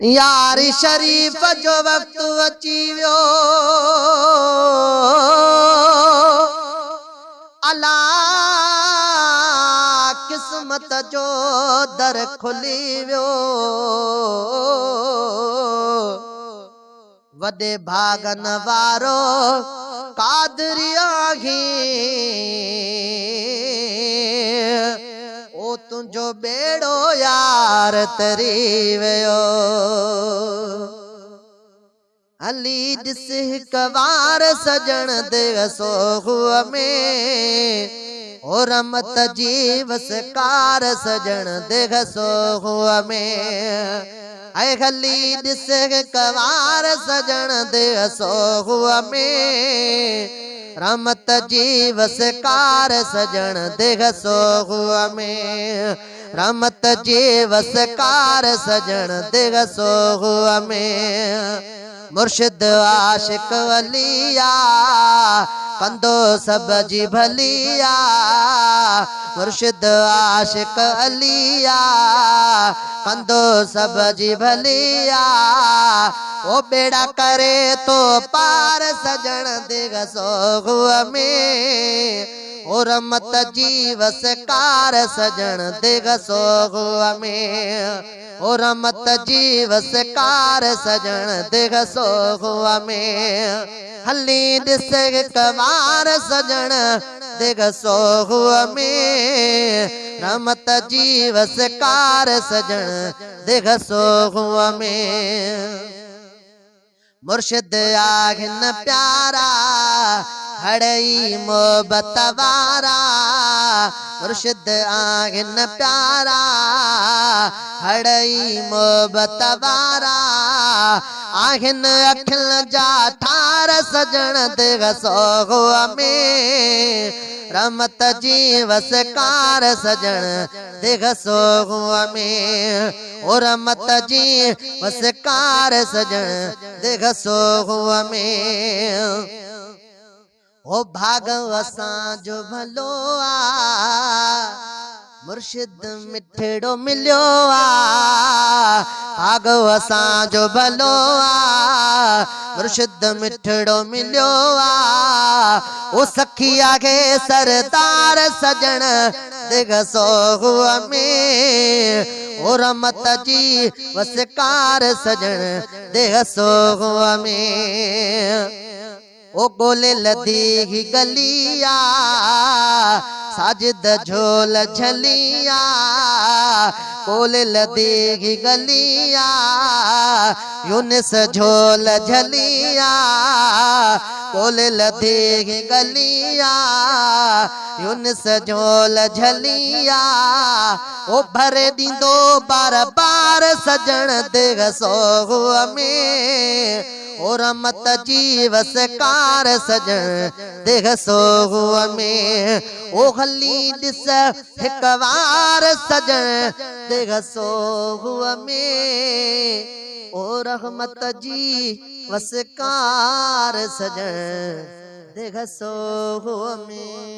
यार शरीफ जो वक्त अची वियो अला किस्मत जो दर खुली वियो वॾे भागन वारो कादरी आहे ओ तुंहिंजो बेड़ो यार तरी वियो हली ॾिस हिकु वार सजण दिल सोहुअ में ओ रमत जी वसकार सजण दिल सोहुअ में ऐ हली ॾिस हिकु वार सजण दिल सोहुअ में रमत जी वसकार सजण दिल सोहुअ में रमत जी वसकार सजण दिल सोहुअ में मुर्शिद आशिक वलिया कंदो सब जी भलिया मुर्शिद आशिक अलिया कंदो सब जी भलिया ओ बेड़ा करे तो पार सजण दिग सोहुअ में ओ रमत जी वसकार सजण दिग सोहुअ में ओ रमत जी वसकार सजण दिग सोहुअ में हली ॾिस हिकु वार सजण दिग सोहुअ में रमत जी वसकार सजण दिग सोहुअ में मुर्शिद आहिन प्यारा हड़ई मोहब्बत वारा मुर्शिद आहिन प्यारा हड़ई मोहब्बत वारा आहिन अखिल जा ठार सजण दिग सोहुअ में रमत जी वसकार सजण दिग सोहुअ में ओ रमत जी वसकार सजण दिग सोहुअ में ओ भाग असांजो भलो आ मुर्शिद मिठड़ो मिलियो आ भाग असांजो भलो आ मुर्शिद मिठड़ो मिलियो आ ओ सखिया के सरदार सजण दिग सोहुअ में ओ रमत जी वसकार सजण दिग सोहुअ में ओ गोले लदी ही गलिया साजिद झोल झलिया गोले लदी ही गलिया यूनिस झोल झलिया गोले लदी ही गलिया यूनिस झोल झलिया ओ भरे दींदो बार बार सजण दिग सोहुअ में ओ रमत जी वसकार सजण दिग सोहुअ में ओ हली ॾिस हिकु वार सजण दिग सोहुअ में ओ रहमत जी वसकार सजण दिग सोहुअ में।